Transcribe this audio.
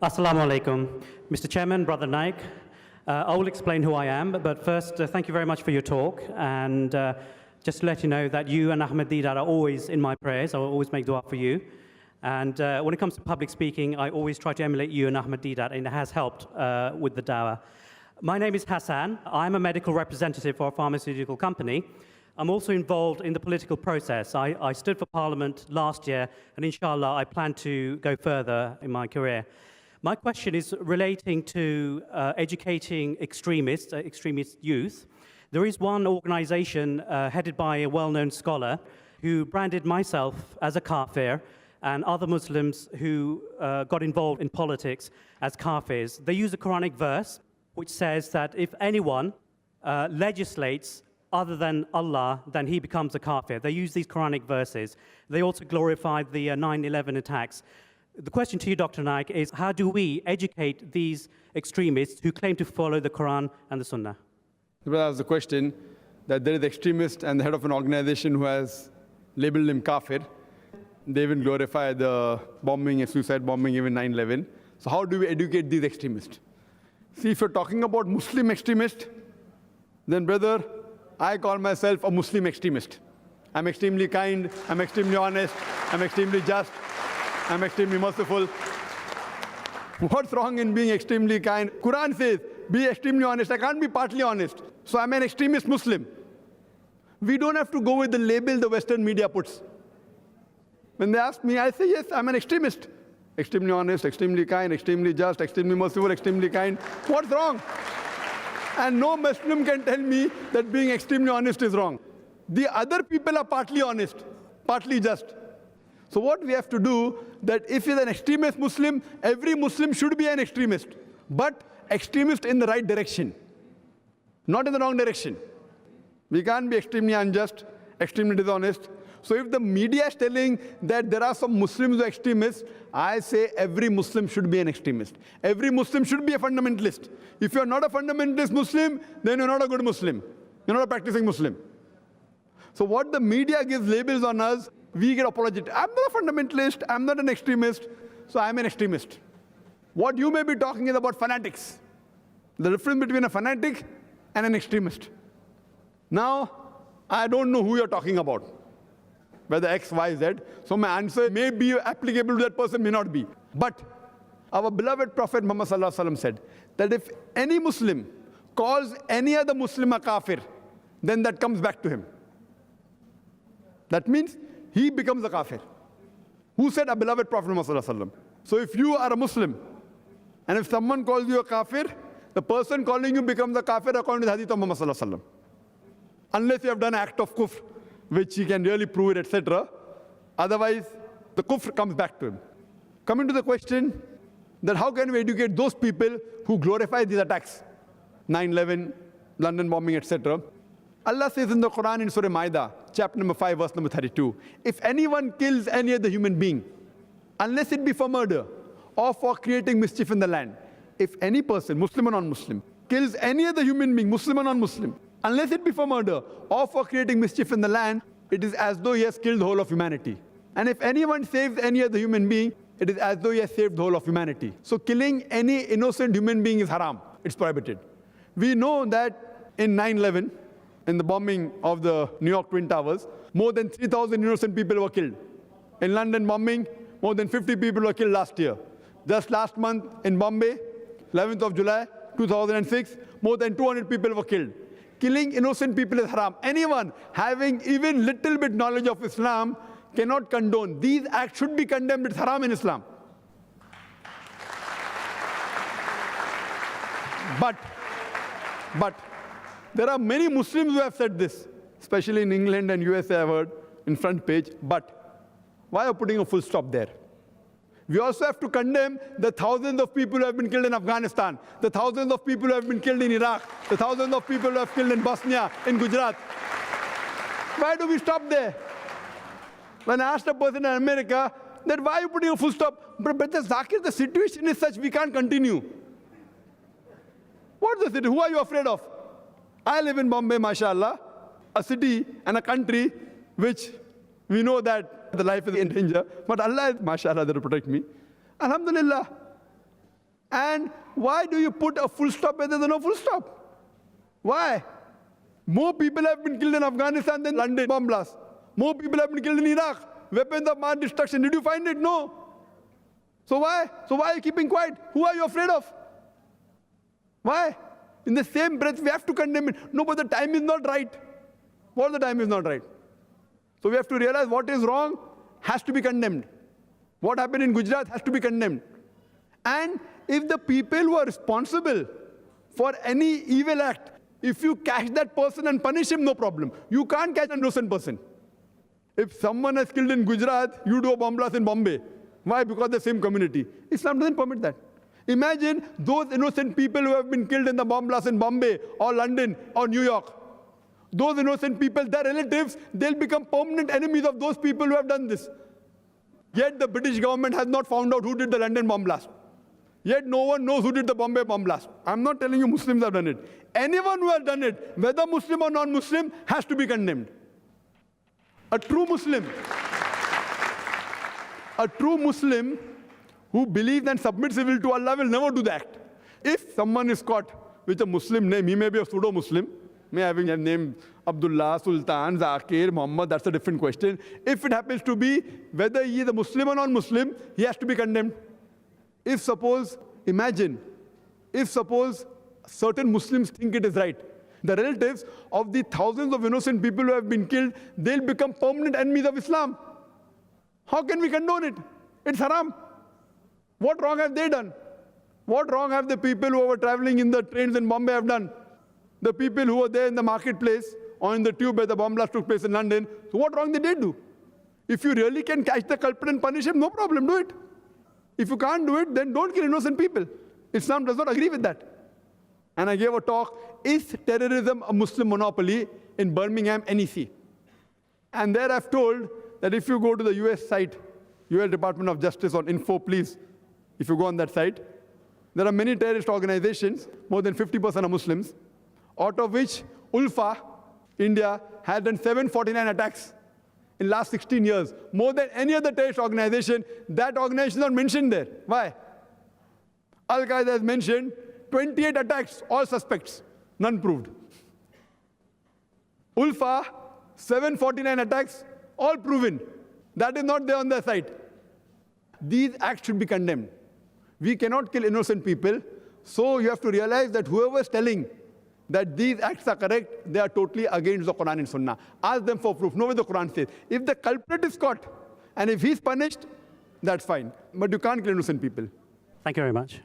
Assalamu Alaikum. Mr. Chairman, Brother Naik, I will explain who I am, but first, thank you very much for your talk. And just to let you know that you and Ahmed Deedat are always in my prayers. I will always make dua for you. And when it comes to public speaking, I always try to emulate you and Ahmed Deedat, and it has helped with the dawah. My name is Passan. I'm a medical representative for a pharmaceutical company. I'm also involved in the political process. I stood for Parliament last year, and InshaAllah, I plan to go further in my career. My question is relating to educating extremists, extremist youth. There is one organization headed by a well-known scholar who branded myself as a Kaafir and other Muslims who got involved in politics as Kaafirs. They use a Qur'anic verse which says that if anyone legislates other than Allah, then he becomes a Kaafir. They use these Qur'anic verses. They also glorified the 9/11 attacks. The question to you, Dr. Naik, is how do we educate these extremists who claim to follow the Qur'an and the Sunnah? The brother asked the question that there is an extremist and the head of an organization who has labeled him Kaafir. They even glorify the bombing and suicide bombing, even 9/11. So how do we educate these extremists? See, if you're talking about Muslim extremist, then brother, I call myself a Muslim extremist. I'm extremely kind, I'm extremely honest, I'm extremely just, I'm extremely merciful. What's wrong in being extremely kind? Quran says, be extremely honest. I can't be partly honest. So I'm an extremist Muslim. We don't have to go with the label the Western media puts. When they ask me, I say, yes, I'm an extremist. Extremely honest, extremely kind, extremely just, extremely merciful, extremely kind. What's wrong? And no Muslim can tell me that being extremely honest is wrong. The other people are partly honest, partly just. So what we have to do, that if you're an extremist Muslim, every Muslim should be an extremist, but extremist in the right direction, not in the wrong direction. We can't be extremely unjust, extremely dishonest. So if the media is telling that there are some Muslims who are extremists, I say every Muslim should be an extremist. Every Muslim should be a fundamentalist. If you're not a fundamentalist Muslim, then you're not a good Muslim. You're not a practicing Muslim. So what the media gives labels on us, we get apologetic. I'm not a fundamentalist, I'm not an extremist, so I'm an extremist. What you may be talking is about fanatics. The difference between a fanatic and an extremist. Now, I don't know who you're talking about, whether X, Y, Z. So my answer may be applicable to that person, may not be. But our beloved Prophet Muhammad said that if any Muslim calls any other Muslim a Kaafir, then that comes back to him. That means he becomes a Kaafir. Who said? Our beloved Prophet Muhammad. So if you are a Muslim, and if someone calls you a Kaafir, the person calling you becomes a Kaafir according to the hadith of Muhammad. Unless you have done an act of kufr, which he can really prove it, etc. Otherwise, the kufr comes back to him. Coming to the question that how can we educate those people who glorify these attacks, 9/11, London bombing, etc. Allah says in the Qur'an in Surah Ma'idah, chapter number 5, verse number 32, if anyone kills any other human being, unless it be for murder or for creating mischief in the land, if any person, Muslim or non-Muslim, kills any other human being, Muslim or non-Muslim, unless it be for murder or for creating mischief in the land, it is as though he has killed the whole of humanity. And if anyone saves any other human being, it is as though he has saved the whole of humanity. So killing any innocent human being is haram. It's prohibited. We know that in 9/11, in the bombing of the New York Twin Towers, more than 3,000 innocent people were killed. In London bombing, more than 50 people were killed last year. Just last month in Bombay, 11th of July, 2006, more than 200 people were killed. Killing innocent people is haram. Anyone having even little bit knowledge of Islam cannot condone. These acts should be condemned. It's haram in Islam. But there are many Muslims who have said this, especially in England and USA, I've heard, in front page. But why are you putting a full stop there? We also have to condemn the thousands of people who have been killed in Afghanistan, the thousands of people who have been killed in Iraq, the thousands of people who have killed in Bosnia, in Gujarat. Why do we stop there? When I asked a person in America, that why are you putting a full stop? But Zakir, the situation is such, we can't continue. What's the city? Who are you afraid of? I live in Bombay, mashallah, a city and a country which we know that the life is in danger, but Allah, mashallah, that will protect me. Alhamdulillah. And why do you put a full stop where there's no full stop? Why? More people have been killed in Afghanistan than London bomb blast. More people have been killed in Iraq. Weapons of mass destruction. Did you find it? No. So why? So why are you keeping quiet? Who are you afraid of? Why? In the same breath, we have to condemn it. No, but the time is not right. What the time is not right? So we have to realize what is wrong has to be condemned. What happened in Gujarat has to be condemned. And if the people who are responsible for any evil act, if you catch that person and punish him, no problem. You can't catch an innocent person. If someone is killed in Gujarat, you do a bomb blast in Bombay. Why? Because the same community. Islam doesn't permit that. Imagine those innocent people who have been killed in the bomb blast in Bombay or London or New York. Those innocent people, their relatives, they'll become permanent enemies of those people who have done this. Yet the British government has not found out who did the London bomb blast. Yet no one knows who did the Bombay bomb blast. I'm not telling you Muslims have done it. Anyone who has done it, whether Muslim or non-Muslim, has to be condemned. A true Muslim who believes and submits his will to Allah will never do that. If someone is caught with a Muslim name, he may be a pseudo-Muslim, may having a name Abdullah, Sultan, Zakir, Muhammad, that's a different question. If it happens to be whether he is a Muslim or non-Muslim, he has to be condemned. If suppose certain Muslims think it is right, the relatives of the thousands of innocent people who have been killed, they'll become permanent enemies of Islam. How can we condone it? It's haram. What wrong have they done? What wrong have the people who were traveling in the trains in Bombay have done? The people who were there in the marketplace or in the tube where the bomb blast took place in London, so what wrong did they do? If you really can catch the culprit and punish him, no problem, do it. If you can't do it, then don't kill innocent people. Islam does not agree with that. And I gave a talk, is terrorism a Muslim monopoly, in Birmingham, NEC? And there I've told that if you go to the US site, US Department of Justice on info, please, if you go on that site, there are many terrorist organizations, more than 50% are Muslims, out of which Ulfa, India, has done 749 attacks in the last 16 years. More than any other terrorist organization, that organization is not mentioned there. Why? Al-Qaeda has mentioned 28 attacks, all suspects, none proved. Ulfa, 749 attacks, all proven. That is not there on their site. These acts should be condemned. We cannot kill innocent people, so you have to realize that whoever is telling that these acts are correct, they are totally against the Qur'an and Sunnah. Ask them for proof. Know what the Qur'an says. If the culprit is caught, and if he's punished, that's fine. But you can't kill innocent people. Thank you very much.